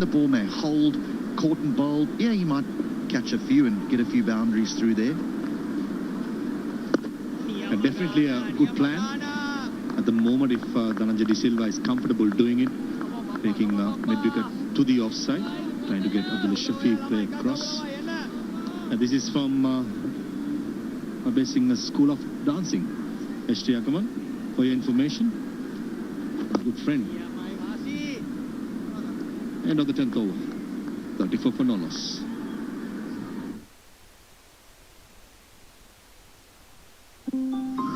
the ball may hold, caught and bowled. Yeah, he might catch a few and get a few boundaries through there. And definitely a good plan. At the moment, if Dhananjay De Silva is comfortable doing it, taking mid-wicket to the offside, trying to get Abdul Shafiq play across. And this is from a basic school of dancing. H.T. Ackerman, for your information, a good friend. End of the 10th over, 34 for no loss.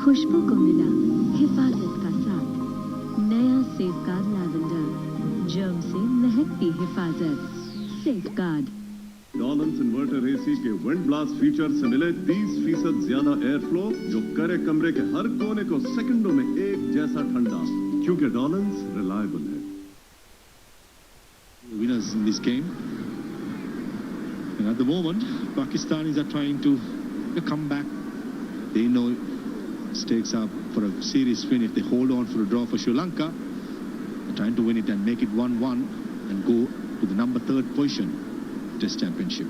खुशबू को मिला हिफाजत का साथ, नया safeguard lavender, germ से महकती हिफाजत। Safeguard डॉलन्स inverter AC के wind blast feature से मिले 30% ज्यादा एयर फ्लो, जो करे कमरे के हर कोने को सेकंडों में एक जैसा ठंडा, क्योंकि डॉलन्स रिलायबल है। Winners in this game, and at the moment Pakistanis are trying to come back. They know stakes are for a series win if they hold on for a draw for Sri Lanka. They're trying to win it and make it 1-1 and go to the number 3rd position Test Championship.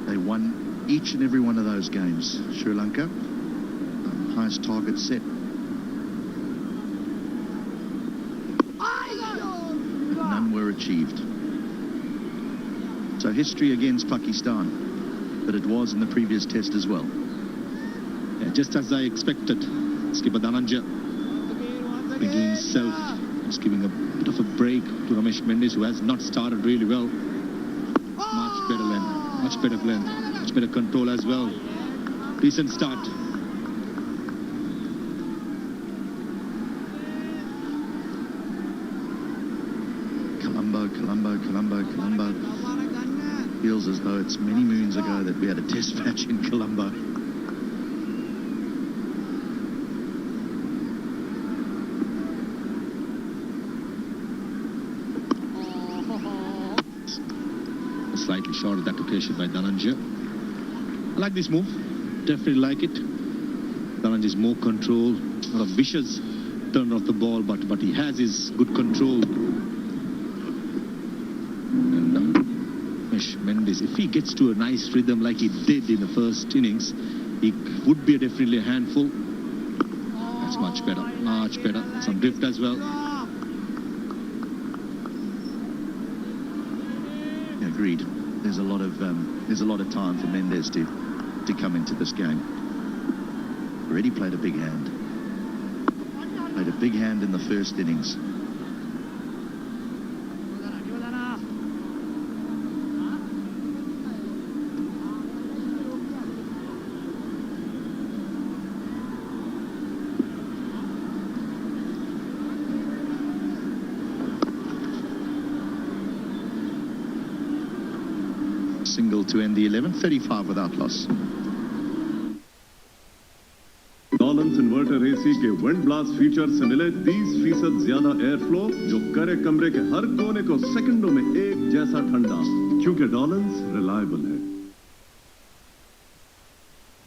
They won each and every one of those games, Sri Lanka. Highest target set. But none were achieved. So history against Pakistan, but it was in the previous test as well. Yeah, just as I expected, skipper Dhananjay making himself, just giving a bit of a break to Ramesh Mendis, who has not started really well. Much better length, much better length, much better control as well. Decent start. Colombo. Feels as though it's many moons ago that we had a test match in Colombo. Slightly short of that occasion by Dhananjay. I like this move. Definitely like it. Dhananjay is more control. Not a vicious turn off the ball, but he has his good control. Mendes, if he gets to a nice rhythm like he did in the first innings, he would be definitely a handful. That's much better, much better. Some drift as well. Agreed. There's a lot of time for Mendes to come into this game. Already played a big hand. Played a big hand in the first innings. Single to end the 11, 35 without loss. डॉलन्स inverter AC के wind blast feature से मिले 30% ज्यादा air flow, जो करे कमरे के हर कोने को सेकंडों में एक जैसा ठंडा, क्योंकि डॉलन्स रिलायबल है।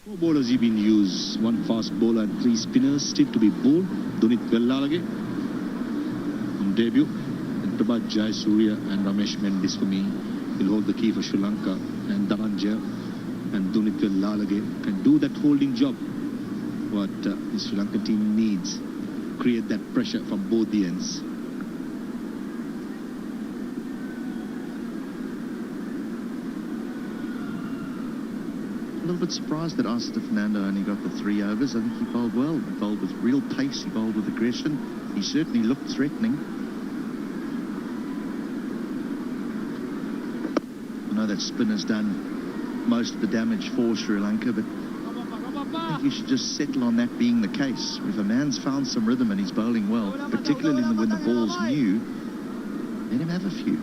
4 bowlers have been used, 1 fast bowler and 3 spinners still to be bowled. Dunit Vellalage on debut, and Prabhat Jayasuriya and Ramesh Mendis for me will hold the key for Sri Lanka, and Dhananjay and Dunit Vellalage can do that holding job what the Sri Lankan team needs. Create that pressure from both the ends. A little bit surprised that Arthur Fernando only got the 3 overs. I think he bowled well. He bowled with real pace. He bowled with aggression. He certainly looked threatening. I know that spin has done most of the damage for Sri Lanka, but I think you should just settle on that being the case. If a man's found some rhythm and he's bowling well, particularly when the ball's new, let him have a few.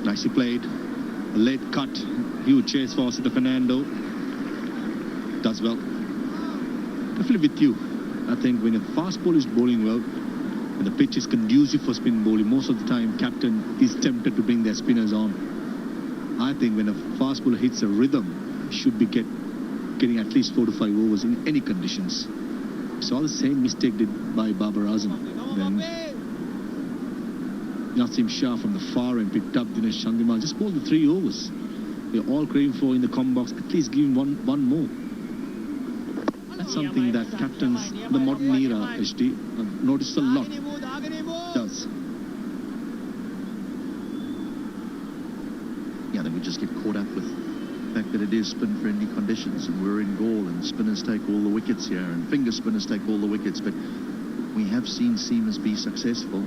Nicely played. A late cut. Huge chase for Arthur Fernando. Does well. Definitely with you. I think when a fast ball is bowling well, When the pitch is conducive for spin bowling, most of the time captain is tempted to bring their spinners on. I think when a fast bowler hits a rhythm, should be getting at least 4 to 5 overs in any conditions. Saw the same mistake did by Babar Azam when Nasim Shah from the far end picked up Dinesh Chandimal, just bowled the 3 overs. We're all craving for in the com box, at least give him one more. That's something that captains in the modern era, HD, have noticed a lot. Does. Yeah, then we just get caught up with the fact that it is spin-friendly conditions and we're in Gaul and spinners take all the wickets here and finger spinners take all the wickets, but we have seen seamers be successful.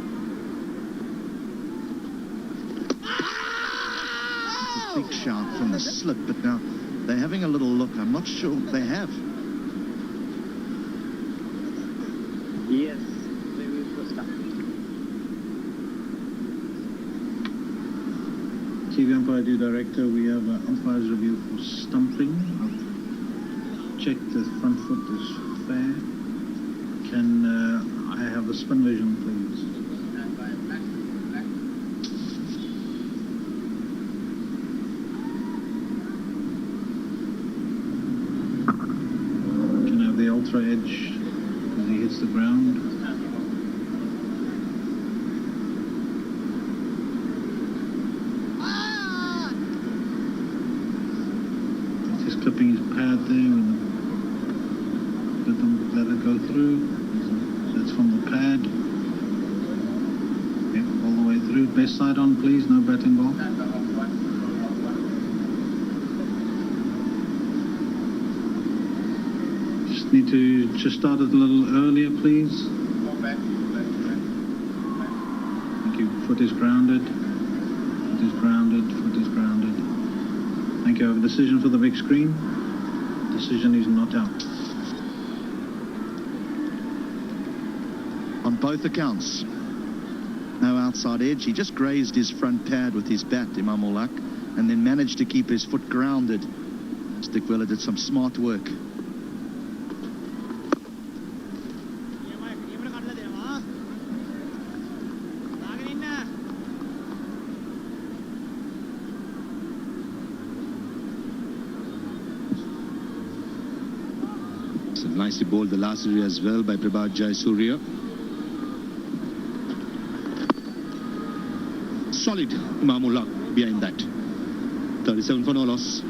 It's a big shout from the slip, but now they're having a little look. I'm not sure they have. Yes, they will go stop. TV umpire to director, we have an umpire's review for stumping. I've checked the front foot is fair. Can I have the spin vision, please? Can I have the ultra edge as he hits the ground? Clipping his pad there and let it go through. So it's from the pad. Yep, all the way through. Best side on, please. No batting ball. Just need to just start it a little earlier, please. Thank you. Foot is grounded. Foot is grounded. Foot is grounded. Thank you. I have a decision for the big screen. Decision is not out. On both accounts, no outside edge. He just grazed his front pad with his bat, Imam ul Haq, and then managed to keep his foot grounded. Stickwella did some smart work. Nicely bowled the last area as well by Prabhat Jayasuriya. Solid Imam ul Haq behind that. 37 for no loss.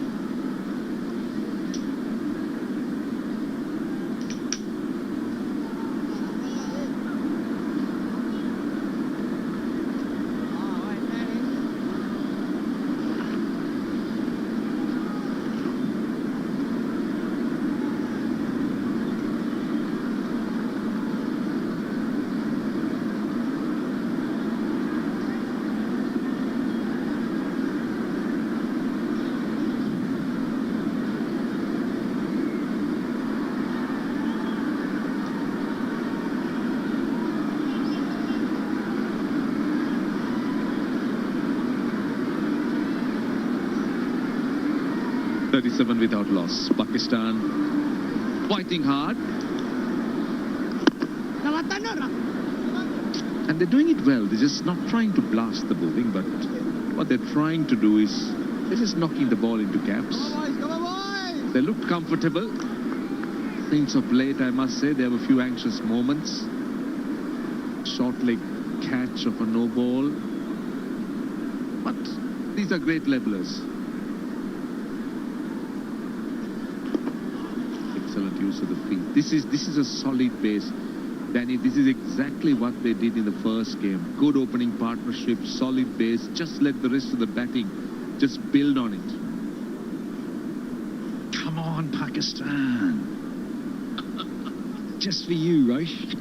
Without loss. Pakistan fighting hard. And they're doing it well. They're just not trying to blast the bowling, but what they're trying to do is they're just knocking the ball into gaps. They look comfortable. Things of late, I must say, they have a few anxious moments. Short leg catch of a no ball. But these are great levelers. Excellent use of the field. This is a solid base, Danny. This is exactly what they did in the first game. Good opening partnership, solid base. Just let the rest of the batting just build on it. Come on, Pakistan. Just for you, Roish.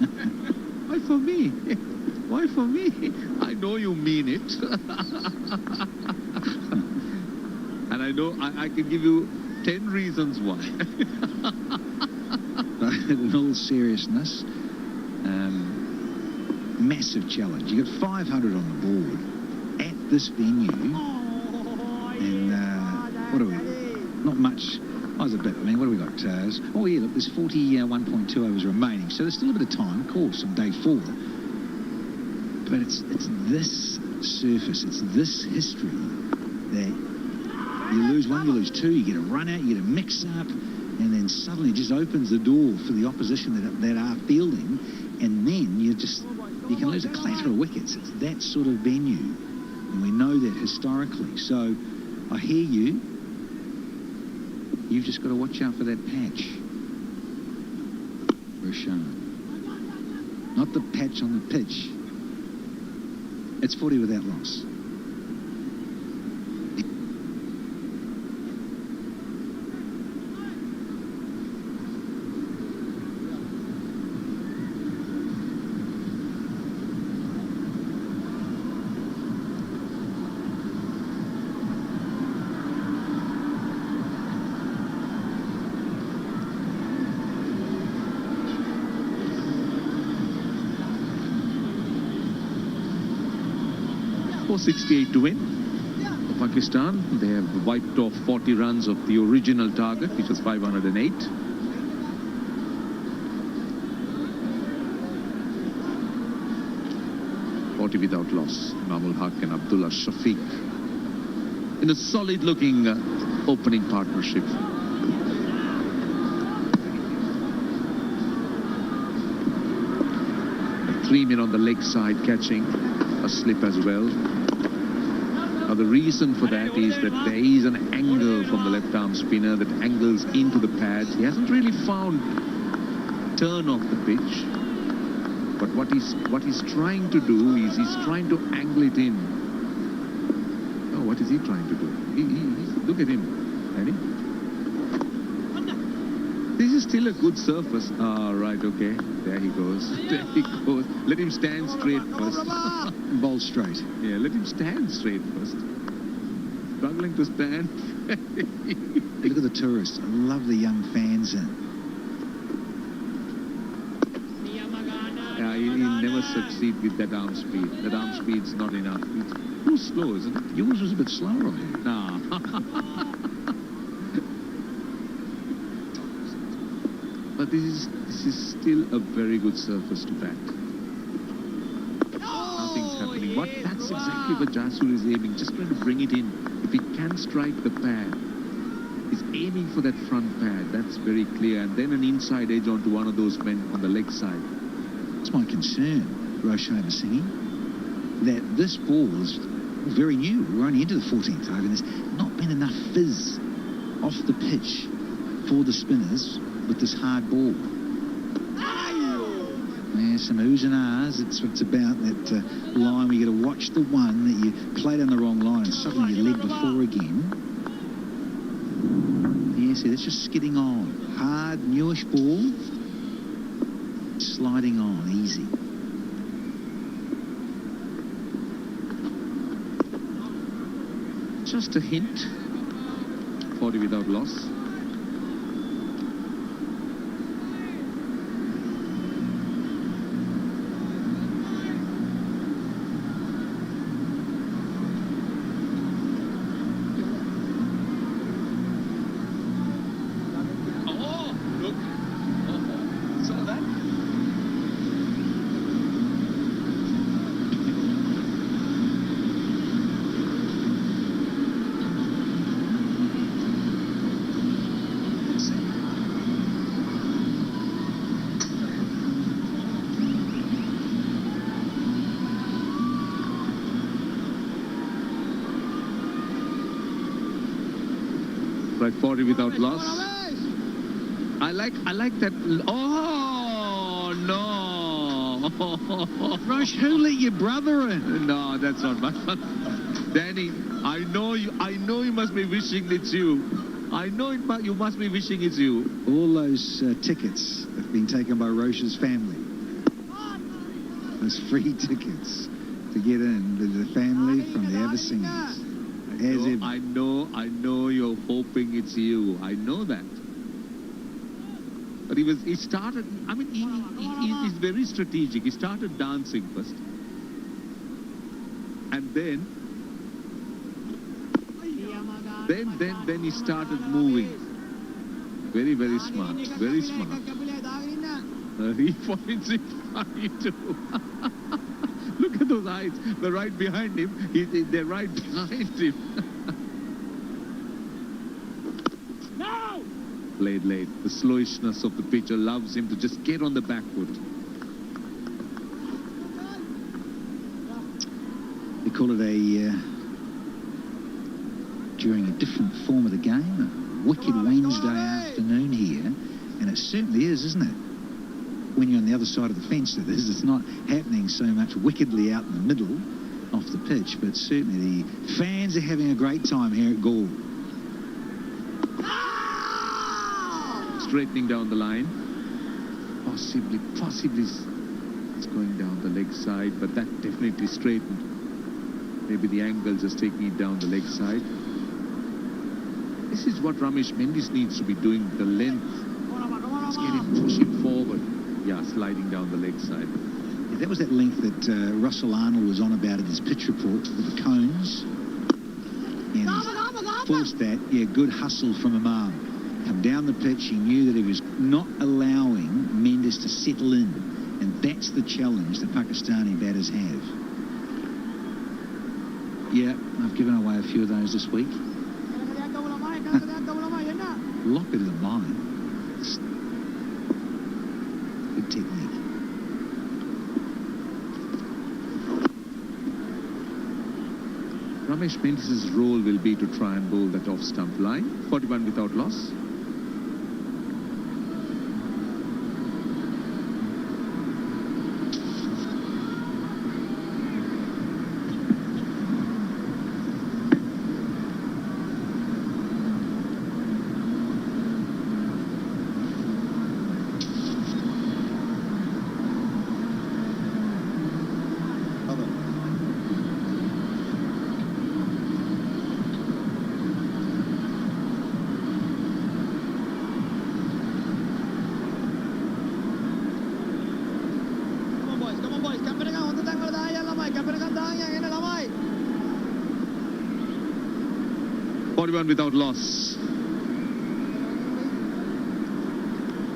Why for me? Why for me? I know you mean it. And I know I can give you 10 reasons why. In all seriousness, massive challenge. You got 500 on the board at this venue, and what are we? Not much. I was a bit. I mean, what do we got? Oh yeah, look, there's 41.2 overs remaining, so there's still a bit of time. Of course, on day 4. But it's this surface, it's this history that you lose one, you lose two, you get a run out, you get a mix-up, and then suddenly it just opens the door for the opposition that are fielding, and then you can lose a clatter of wickets. It's that sort of venue, and we know that historically. So I hear you. You've just got to watch out for that patch, Roshan. Not the patch on the pitch. It's 40 without loss. .468 to win for Pakistan. They have wiped off 40 runs of the original target, which was 508. Without loss. Mamul Haq and Abdullah Shafiq in a solid looking opening partnership. A 3-man on the leg side catching a slip as well. Now the reason for that is that there is an angle from the left arm spinner that angles into the pads. He hasn't really found turn off the pitch. But what he's trying to do is he's trying to angle it in. Oh, what is he trying to do? Look at him, Danny. This is still a good surface. Ah, right, okay. There he goes. There he goes. Let him stand straight first. Bowl straight. Yeah, let him stand straight first. Struggling to stand. Look at the tourists. I love the young fans in. He'll never succeed with that arm speed. That arm speed's not enough. It's too slow, isn't it? Yours was a bit slower, I heard. Nah. But this is still a very good surface to bat. Nothing's happening. That's exactly what Jasur is aiming. Just trying to bring it in. If he can strike the pad, he's aiming for that front pad. That's very clear. And then an inside edge onto one of those men on the leg side. It's my concern, Roshan Singh, that this ball is very new. We're only into the 14th over, and there's not been enough fizz off the pitch for the spinners with this hard ball. There's some oohs and ahs. It's what it's about, that line where you got to watch the one that you played on the wrong line and suddenly you led before again. Yeah, see, that's just skidding on. Hard, newish ball. Sliding on, easy. Just a hint. 40 without loss. Oh, look. Oh, saw that? Right, 40 without loss. I like that. Oh no! Rosh, who let your brother in? No, that's not my son. Danny, I know you must be wishing it's you. I know you must be wishing it's you. All those tickets have been taken by Rosh's family. Those free tickets to get in with the family from the Abyssinians. I know you're hoping it's you. I know that. But he started, I mean, he's very strategic. He started dancing first. And then he started moving. Very, very smart. Very smart. 3.652. Look at Those eyes, they're right behind him. They're right behind him. No! Played late. The slowishness of the pitch allows him to just get on the back foot. They call it during a different form of the game, a wicked Wednesday afternoon here, and it certainly is, isn't it? When you're on the other side of the fence, that is, it's not happening so much wickedly out in the middle off the pitch, but certainly the fans are having a great time here at Gaul. Straightening down the line. Possibly it's going down the leg side, but that definitely straightened. Maybe the angle just taking it down the leg side. This is what Ramesh Mendes needs to be doing, the length. Let's get him pushing forward. Yeah, sliding down the leg side. Yeah, that was that length that Russell Arnold was on about in his pitch report with the cones. And forced that, good hustle from Imam. Come down the pitch, he knew that he was not allowing Mendes to settle in. And that's the challenge the Pakistani batters have. Yeah, I've given away a few of those this week. Lock it in the line. Good technique. Ramesh Mendes' role will be to try and bowl that off-stump line. 41 without loss. Without loss.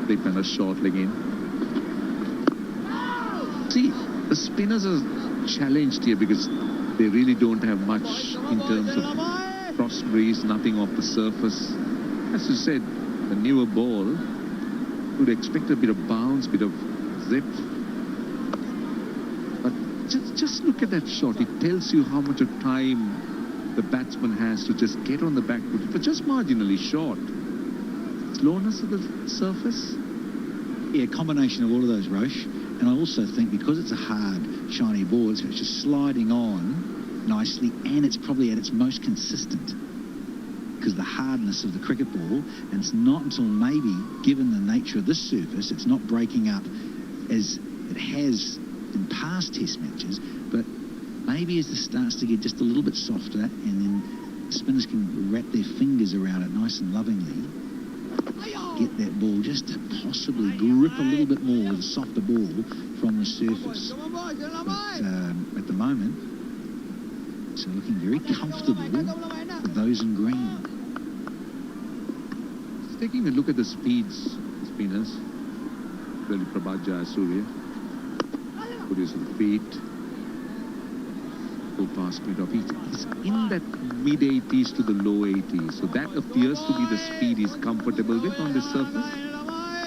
They pen a short leg in. See, the spinners are challenged here because they really don't have much in terms of cross breeze, nothing off the surface. As you said, the newer ball would expect a bit of bounce, bit of zip. But just look at that shot. It tells you how much of time the batsman has to just get on the back foot, but just marginally short. Slowness of the surface. Yeah, combination of all of those, Roche. And I also think because it's a hard, shiny ball, it's just sliding on nicely, and it's probably at its most consistent because the hardness of the cricket ball, and it's not until maybe, given the nature of this surface, it's not breaking up as it has in past test matches, but maybe as it starts to get just a little bit softer, and then spinners can wrap their fingers around it nice and lovingly, get that ball just to possibly grip a little bit more with a softer ball from the surface. But at the moment, it's looking very comfortable for those in green. Just taking a look at the speeds, the spinners, really Prabhat Jayasuriya, good use of the feet. Go past mid-off. He's in that mid-80s to the low 80s. So that appears to be the speed he's comfortable with on the surface.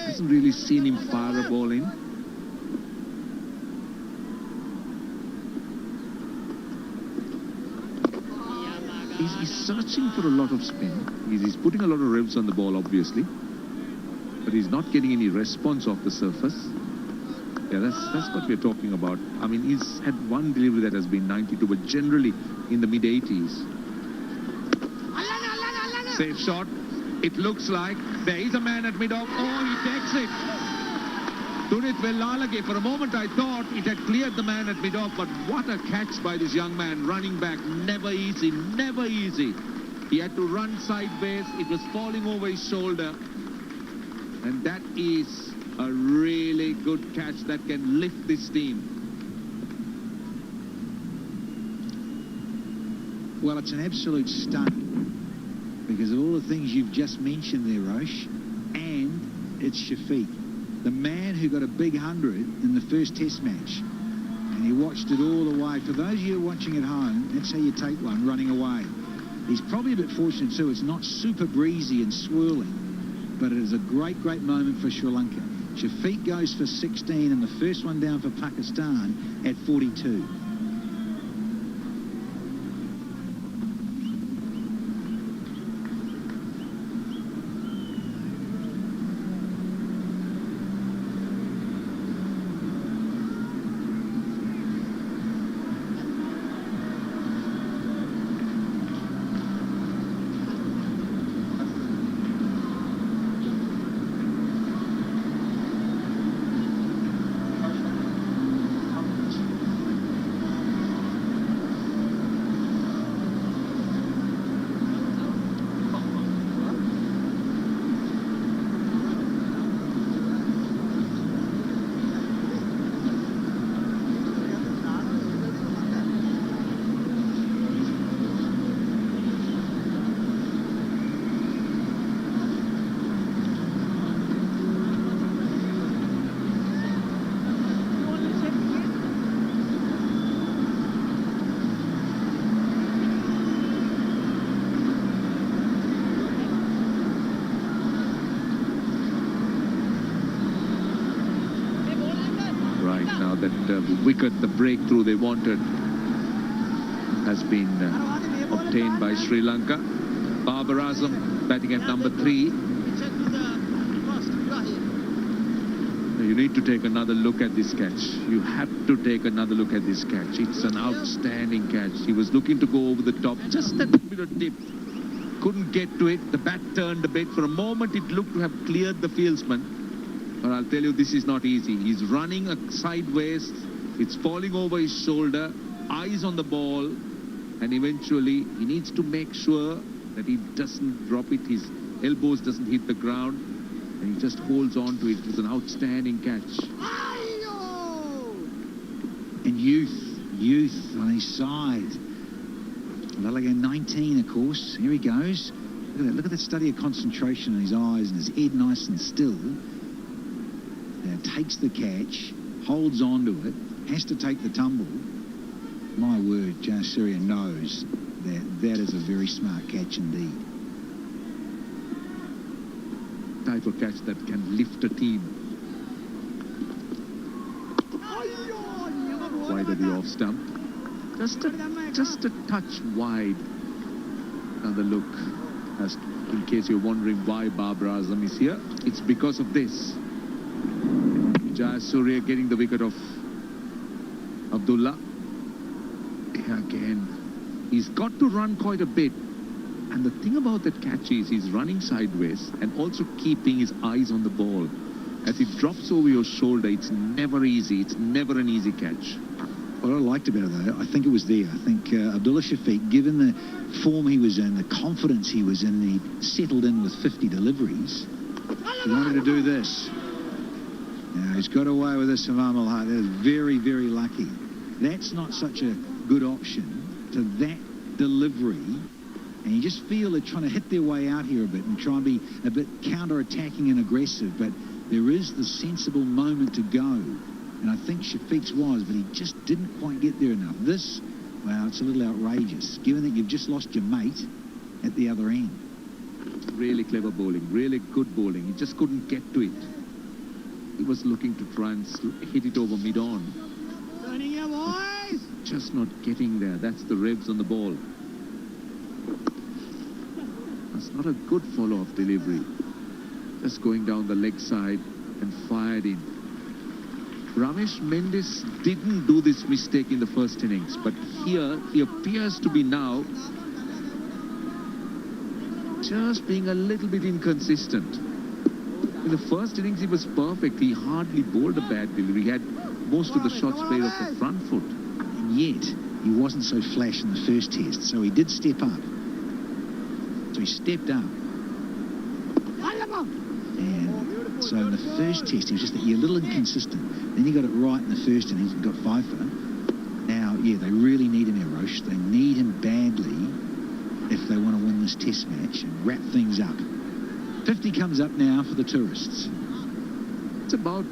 Hasn't really seen him fire a ball in. He's searching for a lot of spin. He's putting a lot of revs on the ball, obviously. But he's not getting any response off the surface. Yeah, that's what we're talking about. I mean, he's had one delivery that has been 92, but generally in the mid-80s. Safe shot. It looks like there is a man at mid-off. Oh, he takes it. Dunit Vellalage. For a moment, I thought it had cleared the man at mid-off, but what a catch by this young man running back. Never easy, never easy. He had to run sideways. It was falling over his shoulder. And that is a really good catch that can lift this team. Well, it's an absolute stunt because of all the things you've just mentioned there, Roche, and it's Shafiq, the man who got a big 100 in the first test match. And he watched it all the way. For those of you watching at home, that's how you take one, running away. He's probably a bit fortunate too. It's not super breezy and swirling, but it is a great, great moment for Sri Lanka. Shafiq goes for 16 and the first one down for Pakistan at 42. Wicket, the breakthrough they wanted, has been obtained by Sri Lanka. Babar Azam batting at number 3. You need to take another look at this catch. You have to take another look at this catch. It's an outstanding catch. He was looking to go over the top, just a little bit of dip. Couldn't get to it. The bat turned a bit. For a moment, it looked to have cleared the fieldsman. But I'll tell you, this is not easy. He's running sideways. It's falling over his shoulder, eyes on the ball, and eventually he needs to make sure that he doesn't drop it, his elbows doesn't hit the ground, and he just holds on to it. It's an outstanding catch. And youth on his side. Lalaga 19, of course. Here he goes. Look at that. Look at that study of concentration in his eyes and his head nice and still. Now takes the catch, holds on to it, has to take the tumble. My word, Jayasuriya knows that is a very smart catch indeed. Type of catch that can lift a team. Wide of the off stump. Just a touch wide. Another look, as in case you're wondering why Babar Azam is here. It's because of this. Jayasuriya getting the wicket of Abdullah. Again, he's got to run quite a bit. And the thing about that catch is he's running sideways and also keeping his eyes on the ball. As it drops over your shoulder, it's never easy. It's never an easy catch. What I liked about it, though, I think it was there. I think Abdullah Shafiq, given the form he was in, the confidence he was in, he settled in with 50 deliveries. He wanted to do this. Now, he's got away with this from Amal Hart. That is very, very lucky. That's not such a good option to that delivery. And you just feel they're trying to hit their way out here a bit and try and be a bit counter-attacking and aggressive. But there is the sensible moment to go. And I think Shafiq's was, but he just didn't quite get there enough. This, well, it's a little outrageous, given that you've just lost your mate at the other end. Really clever bowling, really good bowling. He just couldn't get to it. He was looking to try and hit it over mid-on. Just not getting there. That's the revs on the ball. That's not a good follow-off delivery. Just going down the leg side and fired in. Ramesh Mendis didn't do this mistake in the first innings, but here he appears to be now just being a little bit inconsistent. In the first innings he was perfect. He hardly bowled a bad delivery. He had most of the shots played off the front foot. And yet he wasn't so flash in the first test, so he did step up. So he stepped up. And so in the first test he was just a little inconsistent. Then he got it right in the first innings and got 5 for him. Now, yeah, they really need him, Arosh. They need him badly if they want to win this test match and wrap things up. 50 comes up now for the tourists. It's about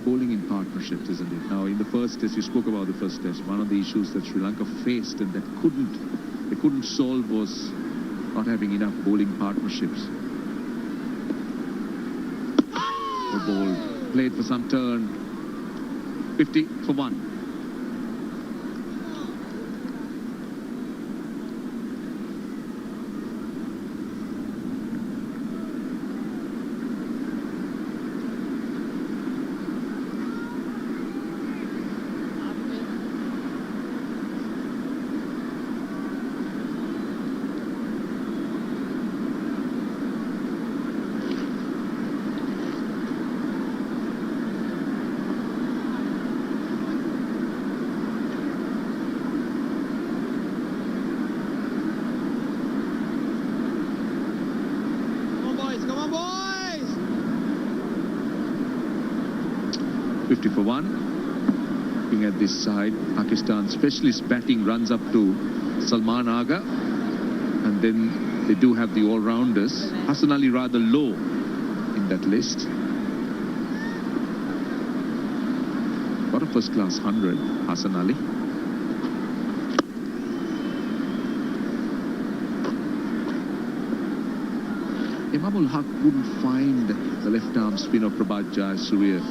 bowling in partnerships, isn't it? Now, in the first test, you spoke about the first test. One of the issues that Sri Lanka faced and that they couldn't solve was not having enough bowling partnerships. The ball played for some turn. 50 for 1. For 1. Looking at this side, Pakistan specialist batting runs up to Salman Agha, and then they do have the all-rounders. Hassan Ali rather low in that list. What a first-class 100, Hassan Ali. Imamul Haq couldn't find the left-arm spin of Prabhat Jayasuriya.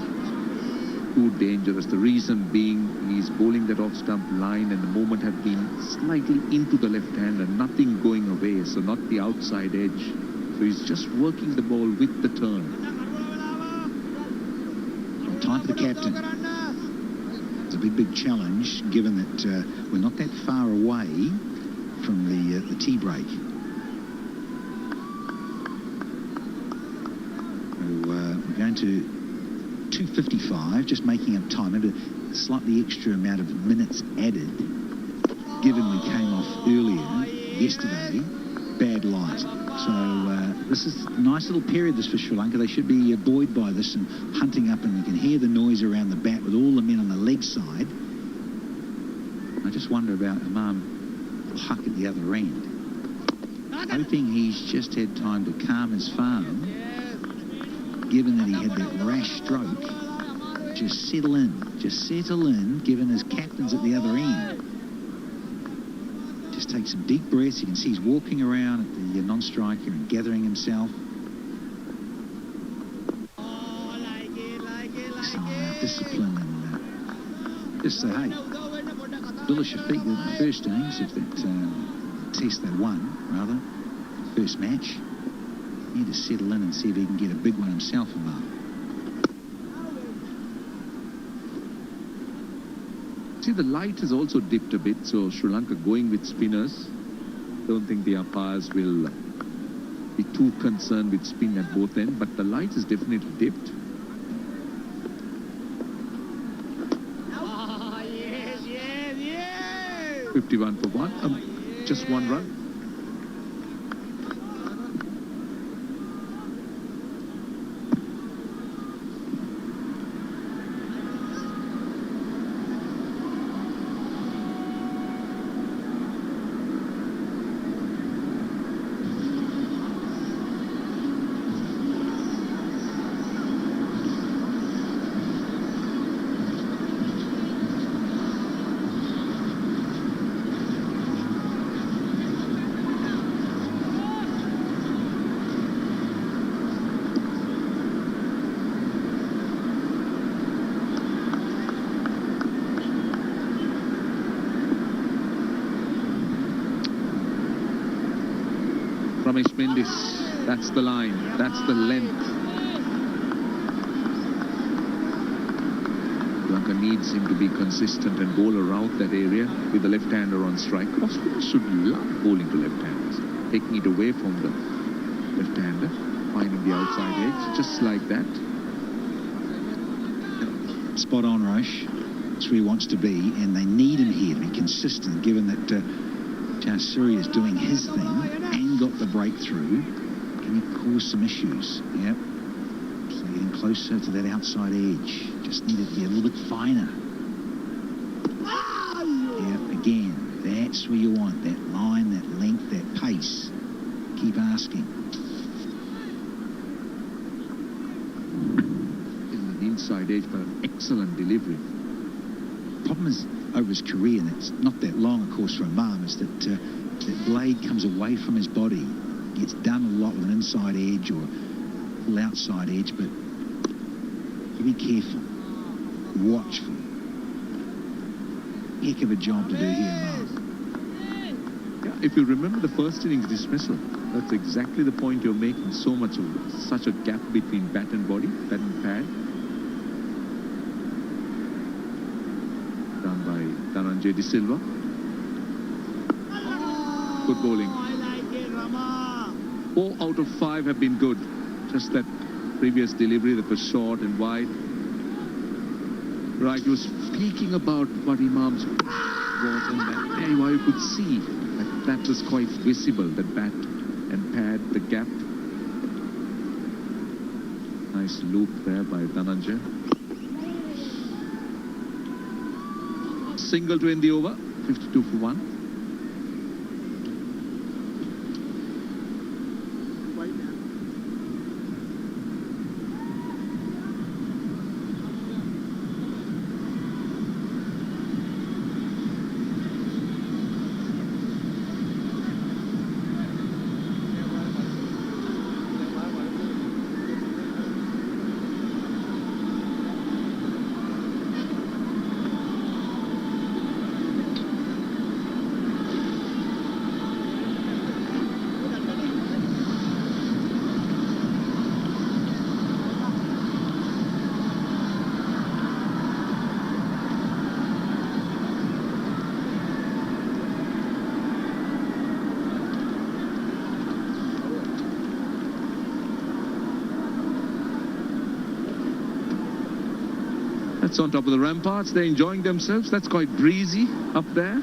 Too dangerous. The reason being he's bowling that off-stump line, and the moment had been slightly into the left hand and nothing going away, so not the outside edge. So he's just working the ball with the turn. Time for the captain. It's a big challenge, given that we're not that far away from the tea break. So, we're going to 2:55, just making up time. Maybe a slightly extra amount of minutes added, given we came off earlier yesterday. Bad light. So this is a nice little period, this, for Sri Lanka. They should be buoyed by this and hunting up, and you can hear the noise around the bat with all the men on the leg side. I just wonder about Imam Haq at the other end. Hoping he's just had time to calm his farm, given that he had that rash stroke. Just settle in, given his captain's at the other end. Just take some deep breaths. You can see he's walking around at the non-striker and gathering himself. Some discipline, and just say, hey, Abdullah Shafiq, the first innings of that test they won, rather, first match. Need to settle in and see if he can get a big one himself, Imam. See, the light has also dipped a bit, so Sri Lanka going with spinners. Don't think the umpires will be too concerned with spin at both ends, but the light has definitely dipped. Yes. 51 for 1, just 1 run. That's the line, that's the length. Lanka needs him to be consistent and bowl around that area with the left-hander on strike. Australians should love bowling to left-handers, taking it away from the left-hander, finding the outside edge, just like that. Spot on, Roche. That's where he wants to be, and they need him here to be consistent, given that Jayasuriya is doing his thing and got the breakthrough. Can he cause some issues? Yep. So getting closer to that outside edge. Just needed to be a little bit finer. Yep, again, that's where you want. That line, that length, that pace. Keep asking. inside edge, but an excellent delivery. Problem is, over his career, and it's not that long, of course, for Imam, is that that blade comes away from his body. Gets done a lot with an inside edge or full outside edge, but you be careful, watchful. Heck of a job to do here, Imam. Yeah, if you remember the first innings dismissal, that's exactly the point you're making. Such a gap between bat and body, bat and pad. Done by Dhananjay De Silva. Good bowling. 4 out of 5 have been good. Just that previous delivery that was short and wide. Right, he was speaking about what Imam's was, and that you could see that was quite visible, the bat and pad, the gap. Nice loop there by Dhananjay. Single to end the over, 52 for 1. That's on top of the ramparts. They're enjoying themselves. That's quite breezy up there.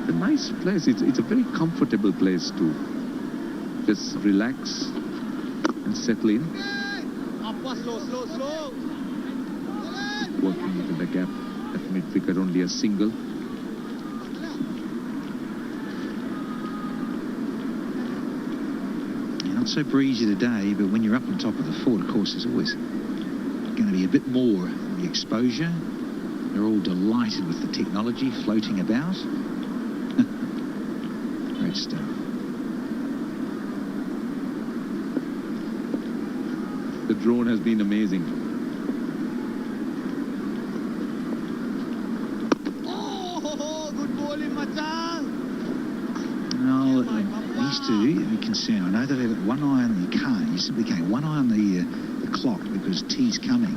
A nice place. It's a very comfortable place to just relax and settle in. Working into the gap at mid-wicket, only a single. Not so breezy today, but when you're up on top of the fort, of course, there's always going to be a bit more of the exposure. They're all delighted with the technology floating about. Great stuff. The drone has been amazing. Oh, good bowling, Machan. No, these two, you can see, I know they've got one eye on the car. You simply can't. One eye on the clock because T's coming.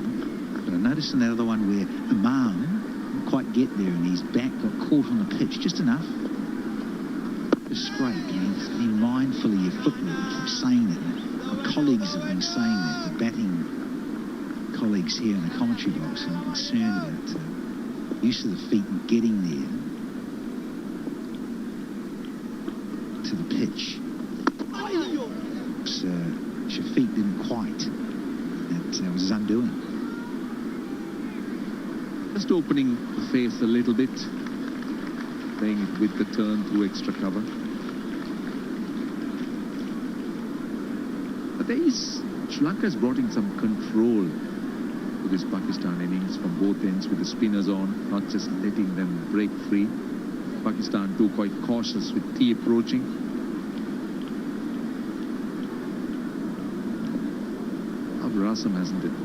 But I noticed in that other one where Imam didn't quite get there and his back got caught on the pitch just enough to scrape. You know, be mindful of your footwork. We keep saying that. My colleagues have been saying that. The batting colleagues here in the commentary box are concerned about use of the feet and getting there to the pitch. So Shafiq didn't quite. That was his undoing. Just opening the face a little bit, playing it with the turn through extra cover. But Sri Lanka has brought in some control to this Pakistan innings from both ends with the spinners on, not just letting them break free. Pakistan too quite cautious with T approaching. Rasam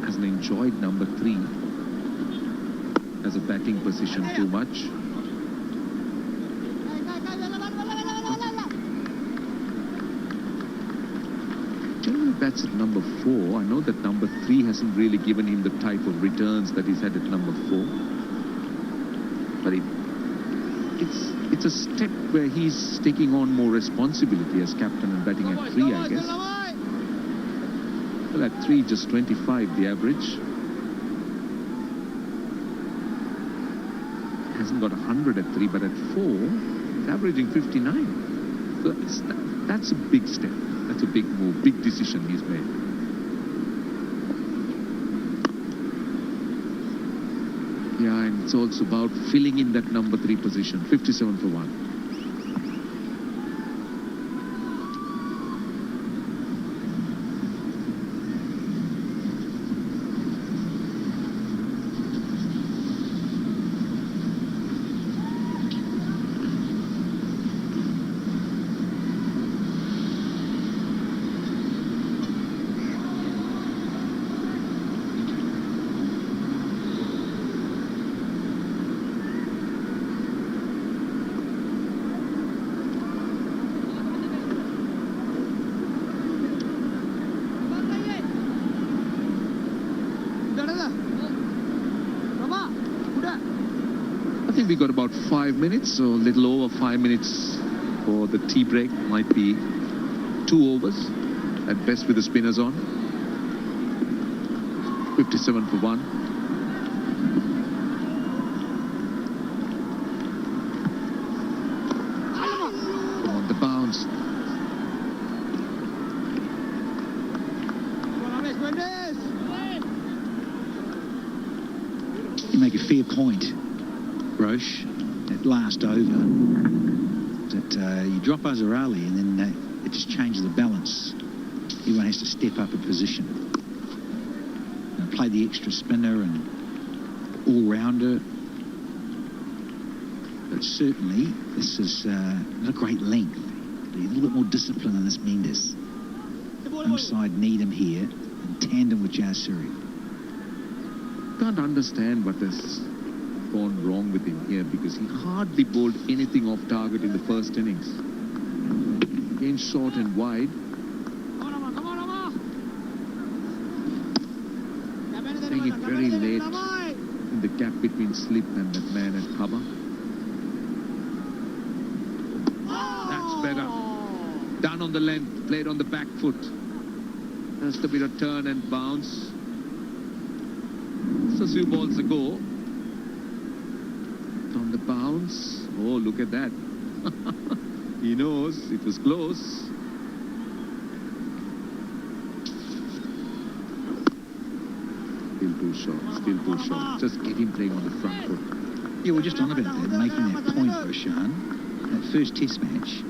hasn't enjoyed number 3 as a batting position too much. Generally bats at number 4. I know that number 3 hasn't really given him the type of returns that he's had at number 4. But it's a step where he's taking on more responsibility as captain and batting at 3, I guess. Well, at 3, just 25, the average. Hasn't got 100 at 3, but at 4, it's averaging 59. So that's a big step. That's a big move, big decision he's made. Yeah, and it's also about filling in that number 3 position, 57 for 1. only got about 5 minutes, so a little over 5 minutes for the tea break. Might be 2 overs at best with the spinners on. 57 for 1. On the bounce. You make a fair point, Roche, at last over, that you drop Azarali and then it just changes the balance. Everyone has to step up a position. Play the extra spinner and all-rounder. But certainly, this is not a great length. A little bit more discipline in this Mendes. Inside Needham here, in tandem with Jasuri. Can't understand what has gone wrong with him here, because he hardly bowled anything off target in the first innings. Game short and wide. Playing it very late in the gap between slip and that man at cover. That's better. Down on the length, played on the back foot. Just a bit of turn and bounce. So 2 balls ago. On the bounce. Oh, look at that. He knows it was close. Still too short. Still too short. Just get him playing on the front foot. Yeah, we're just on about that, making that point, Roshan. That first test match,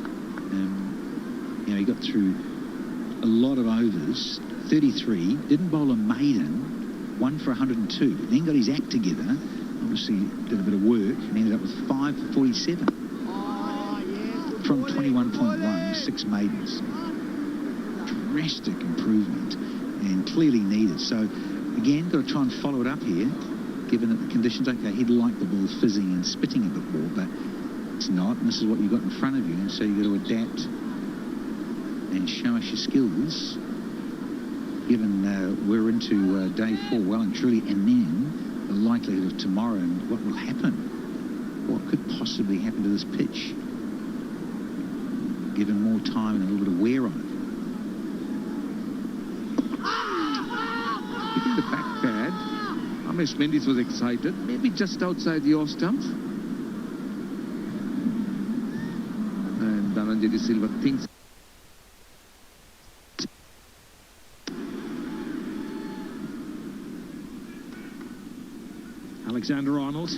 he got through a lot of overs, 33, didn't bowl a maiden, 1 for 102, then got his act together, obviously did a bit of work, and ended up with 5 for 47. From 21.1, 6 maidens. Drastic improvement, and clearly needed. So, again, got to try and follow it up here, given that the conditions, okay, he'd like the ball fizzing and spitting a bit more, but it's not, and this is what you've got in front of you, and so you've got to adapt and show us your skills, given we're into day 4 well and truly, and then the likelihood of tomorrow and what will happen. What could possibly happen to this pitch, given more time and a little bit of wear on it? Hitting the back pad. Ramesh Mendes was excited, maybe just outside the off stump. And Dhananjay De Silva thinks. Alexander Arnold.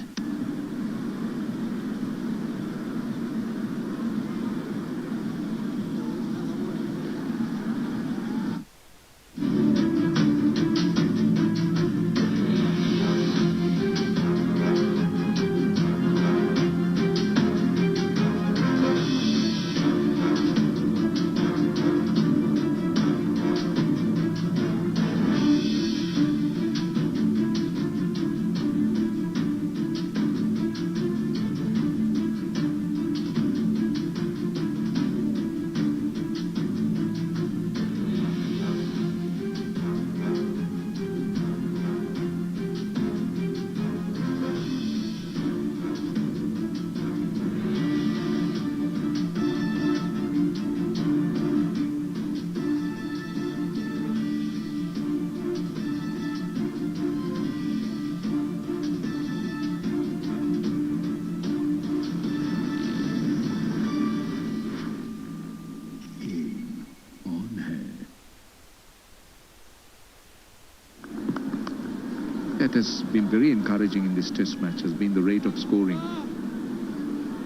That has been very encouraging in this test match, has been the rate of scoring.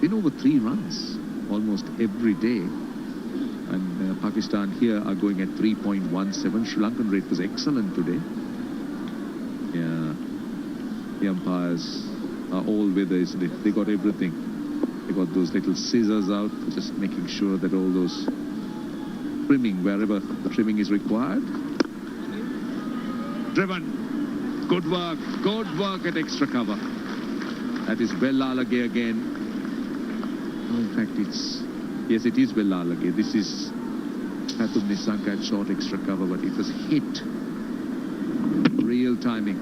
Been over 3 runs almost every day. And Pakistan here are going at 3.17. Sri Lankan rate was excellent today. Yeah, the umpires are all with us. They got everything. They got those little scissors out, just making sure that all those trimming, wherever the trimming is required. Driven. Good work at extra cover. That is Bellalage again. Oh, in fact, yes, it is Bellalage. This is Fatum Nisanka at short extra cover, but it was hit. Real timing.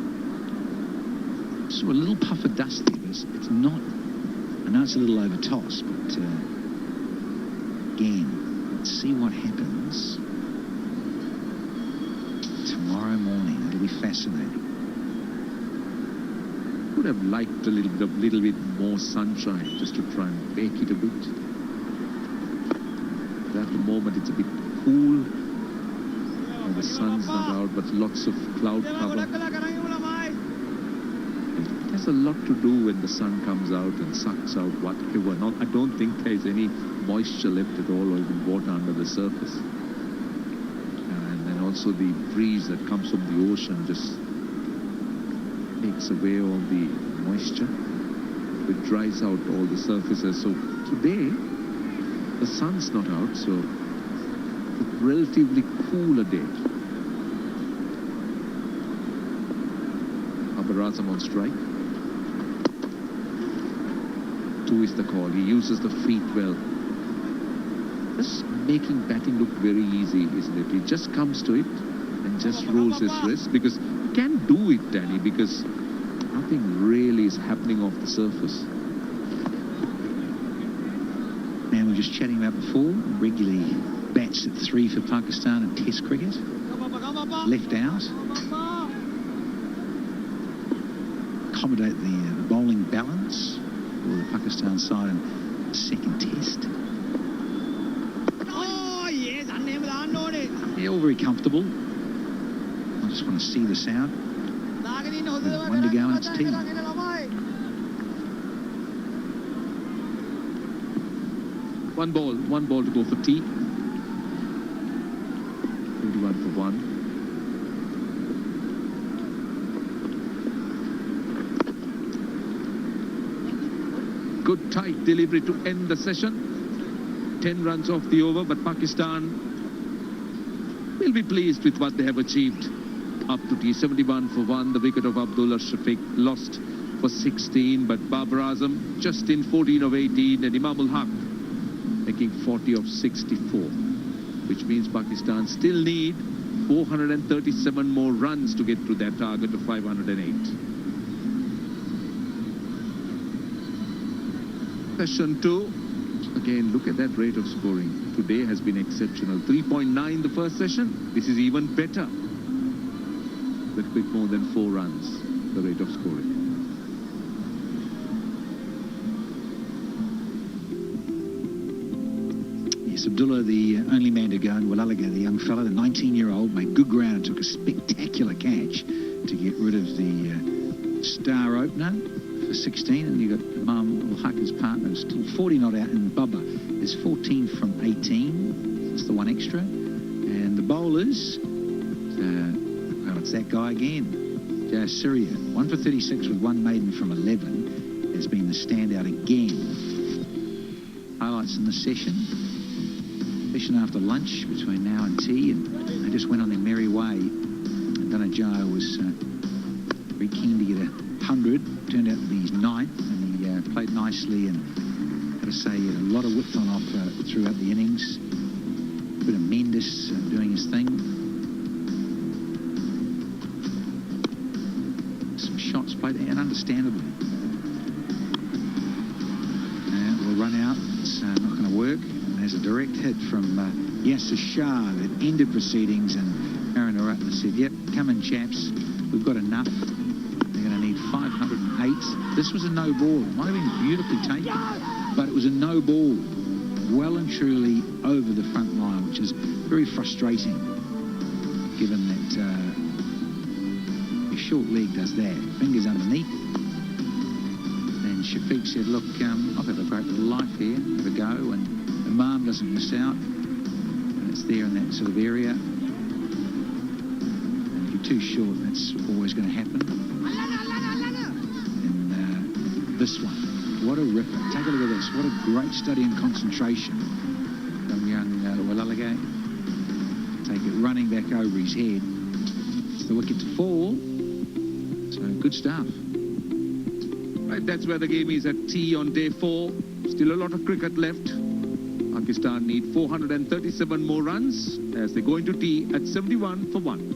So a little puff of dust there, but it's not I know it's a little over toss, but again, let's see what happens tomorrow morning. It'll be fascinating. Would have liked a little bit more sunshine just to try and bake it a bit. But at the moment it's a bit cool. And the sun's not out, but lots of cloud cover. There's a lot to do when the sun comes out and sucks out whatever. I don't think there's any moisture left at all, or even water under the surface. And then also the breeze that comes from the ocean just takes away all the moisture. It dries out all the surfaces. So today, the sun's not out, so it's a relatively cooler day. Babarazam on strike. 2 is the call. He uses the feet well. Just making batting look very easy, isn't it? He just comes to it and just rolls his wrist, because he can do it, Danny, because nothing really is happening off the surface. Man, we were just chatting about before, regularly bats at 3 for Pakistan in Test cricket. Left out. Accommodate the bowling balance for the Pakistan side in the second test. Yeah, all very comfortable. I just want to see this out. One to go and it's tea. One ball to go for tea. 21 for 1. Good tight delivery to end the session. 10 runs off the over, but Pakistan will be pleased with what they have achieved. Up to tea, 71 for 1. The wicket of Abdullah Shafiq lost for 16, but Babar Azam just in 14 of 18, and Imam ul Haq making 40 of 64, which means Pakistan still need 437 more runs to get to their target of 508. Session 2. Again, look at that rate of scoring. Today has been exceptional. 3.9 the first session. This is even better. But quick more than 4 runs, the rate of scoring. Yes, Abdullah, the only man to go, and Walalaga, the young fella, the 19-year-old, made good ground and took a spectacular catch to get rid of the star opener for 16, and you got Imam ul Haq, his partner, still 40 not out, and Bubba is 14 from 18. It's the one extra. And the bowlers, well, it's that guy again, Syria. 1 for 36 with 1 maiden from 11 has been the standout again. Highlights in the session after lunch between now and tea, and they just went on their merry way. Dhanajaya was very keen to get 100, turned out to be his 9th, and he played nicely, and had to say he had a lot of width on off throughout the innings. A bit of Mendes doing his thing. Some shots played, and understandably. We'll run out, it's not going to work. There's a direct hit from Yasser Shah that ended proceedings, and Aaron Aratna said, yep, come in, chaps, we've got enough. They're going to need 508. This was a no ball. It might have been beautifully taken, but it was a no ball, well and truly over the front line, which is very frustrating, given that your short leg does that. Fingers underneath. And Shafiq said, look, I've had a great little life here, have a go, and Imam doesn't miss out, and it's there in that sort of area. And if you're too short, that's always going to happen. And this one, what a ripper. Take a look at this. What a great study in concentration from young Walalaga. Take it running back over his head. It's the wicket to fall. So good stuff. Right, that's where the game is at tea on day 4. Still a lot of cricket left. Pakistan need 437 more runs as they go into tea at 71 for 1.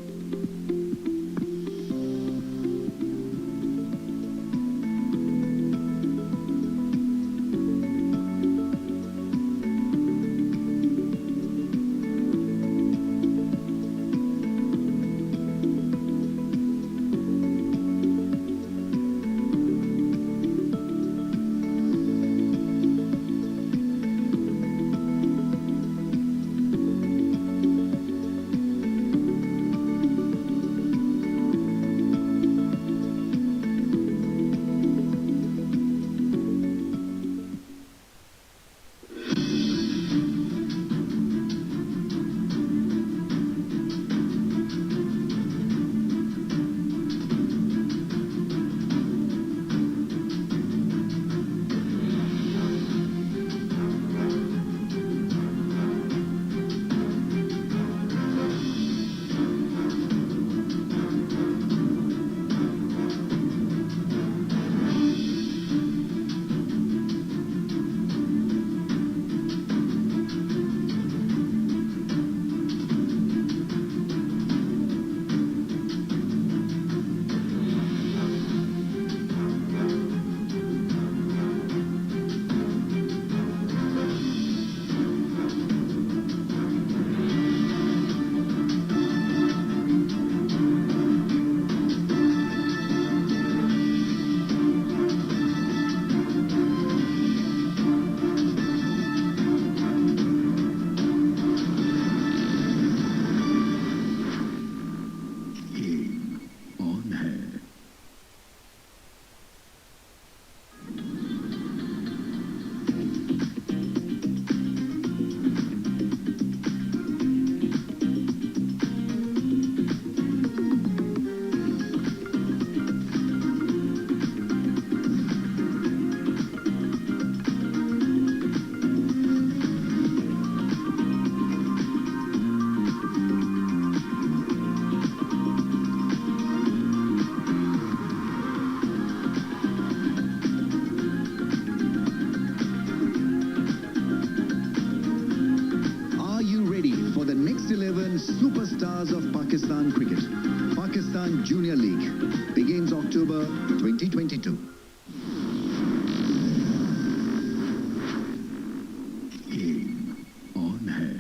superstars of Pakistan cricket. Pakistan Junior League begins October 2022. Game on hai.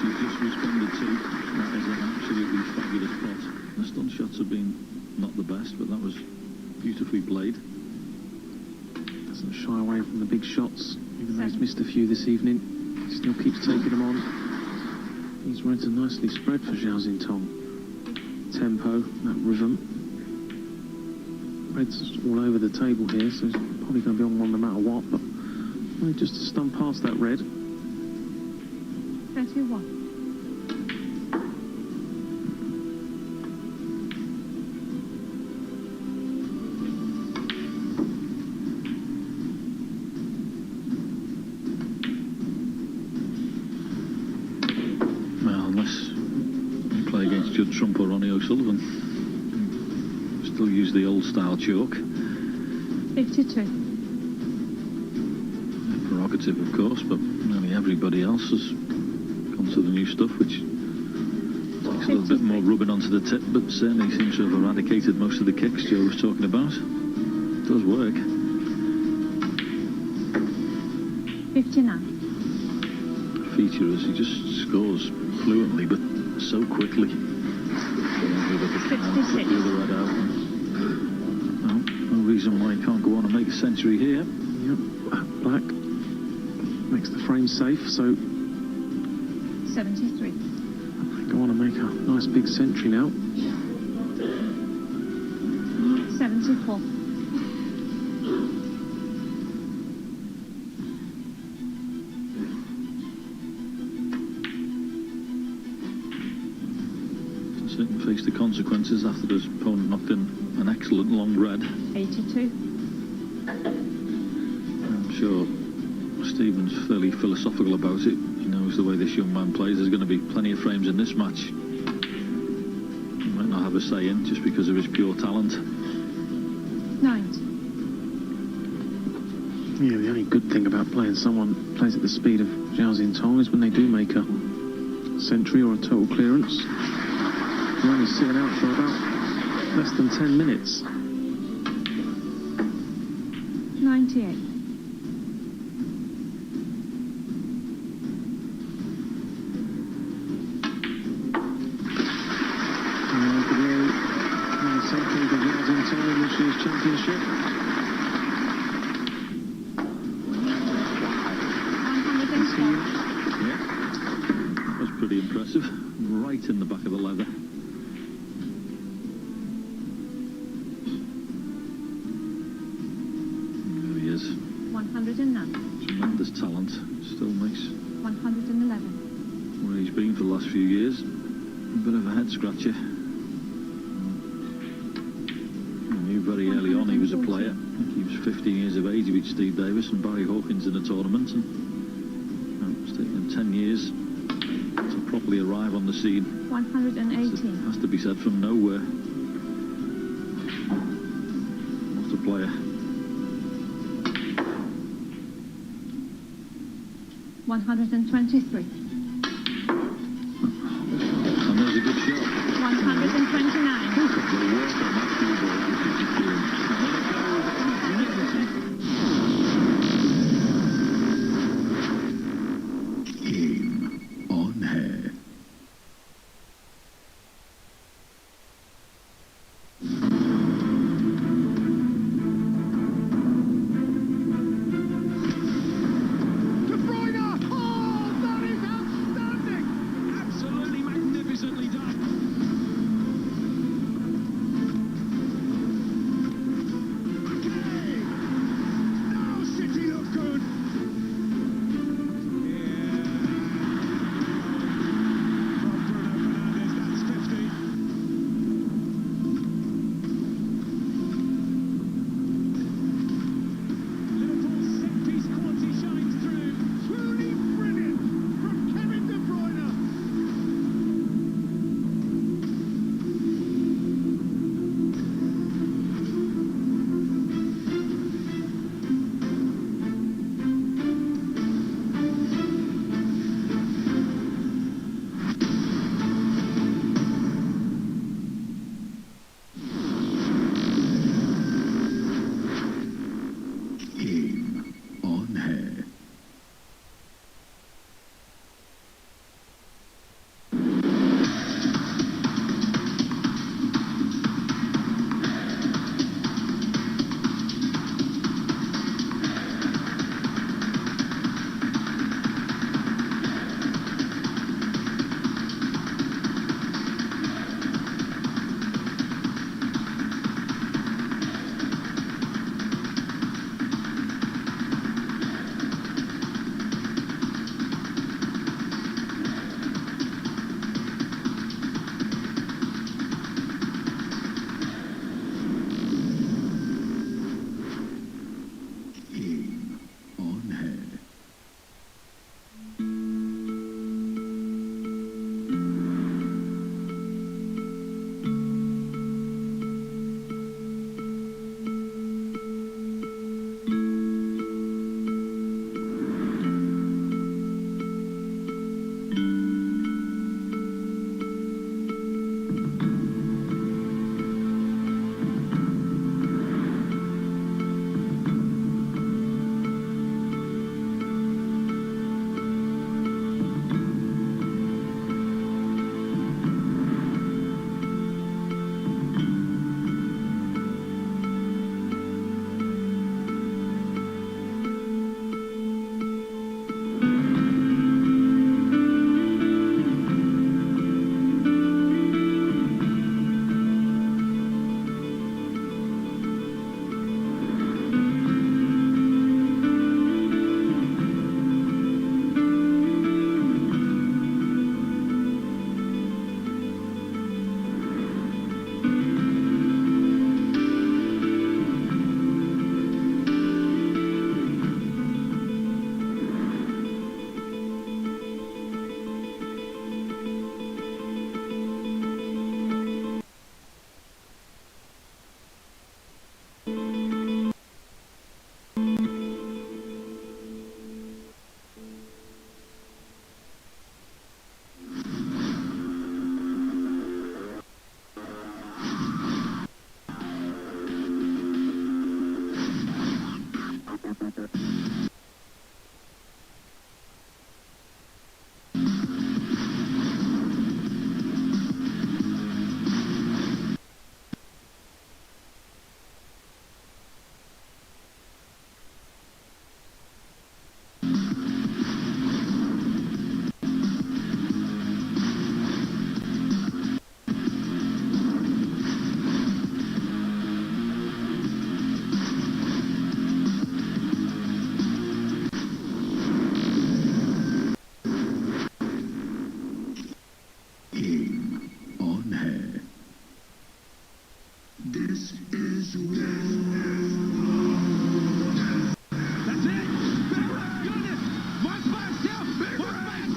She's just responded to. That is an absolutely fabulous pot. The stun shots have been not the best, but that was beautifully played. Doesn't shy away from the big shots, even though he's missed a few this evening. He still keeps taking them on. These reds are nicely spread for Zhao Xintong. Tempo, that rhythm. Red's all over the table here, so he's probably going to be on one no matter what, but only just to stun past that red. 31. Well, unless you play against Judd Trump or Ronnie O'Sullivan, still use the old style chalk. 52. Prerogative, of course, but nearly everybody else has gone to the new stuff, which takes a little bit more rubbing onto the tip, but certainly seems to have eradicated most of the kicks Joe was talking about. It does work. 59. Feature is he just scores fluently, but so quickly. 66. The other red out. Well, no reason why he can't go on and make a century here. Yep, black makes the frame safe, so 73. go on and make a nice big century now. 74. Certainly face the consequences after his opponent knocked in an excellent long red. 82. I'm sure Stephen's fairly philosophical about it. He knows the way this young man plays. There's going to be plenty of frames in this match. He might not have a say in just because of his pure talent. 90. Yeah, the only good thing about playing someone who plays at the speed of Zhao Xintong is when they do make a century or a total clearance. They're only sitting out for about less than 10 minutes. 98. Something for Zhao Xintong in this year's championship. 112. Yeah, that was pretty impressive. Right in the back of the leather. There he is. 109. Tremendous talent. Still makes 111. where he's been for the last few years. A bit of a head scratcher. I knew very early on he was a player. I think he was 15 years of age. He beat Steve Davis and Barry Hawkins in a tournament. And it's taken him 10 years to properly arrive on the scene. 118. Has to be said, from nowhere. What a player. 123.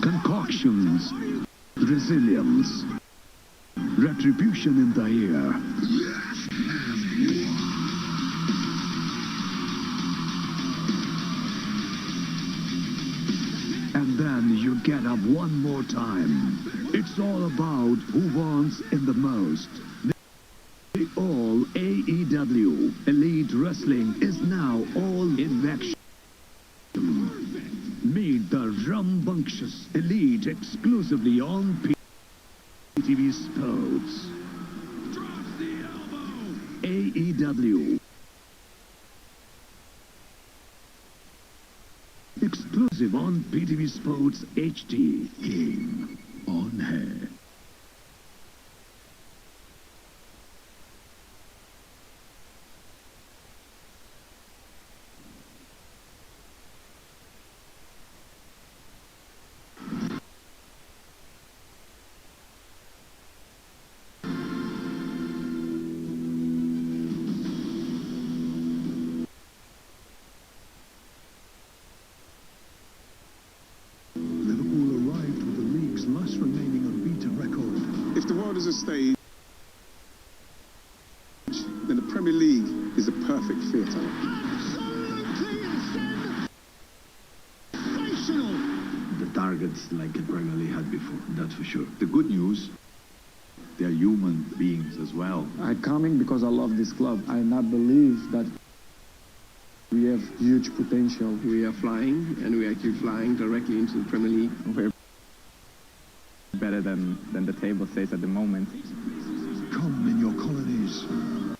Concoctions, resilience, retribution in the air. And then you get up one more time. It's all about who wants in the most. The All AEW Elite Wrestling is now all in action. Meet the rambunctious Elite exclusively on PTV Sports. AEW. Exclusive on PTV Sports HD. Game on air. If the world is a stage, then the Premier League is the perfect theatre. Sensational! The targets like the Premier League had before, that's for sure. The good news, they are human beings as well. I'm coming because I love this club. I not believe that we have huge potential. We are flying, and we are actually flying directly into the Premier League. We're better than the table says at the moment. Come in your colonies.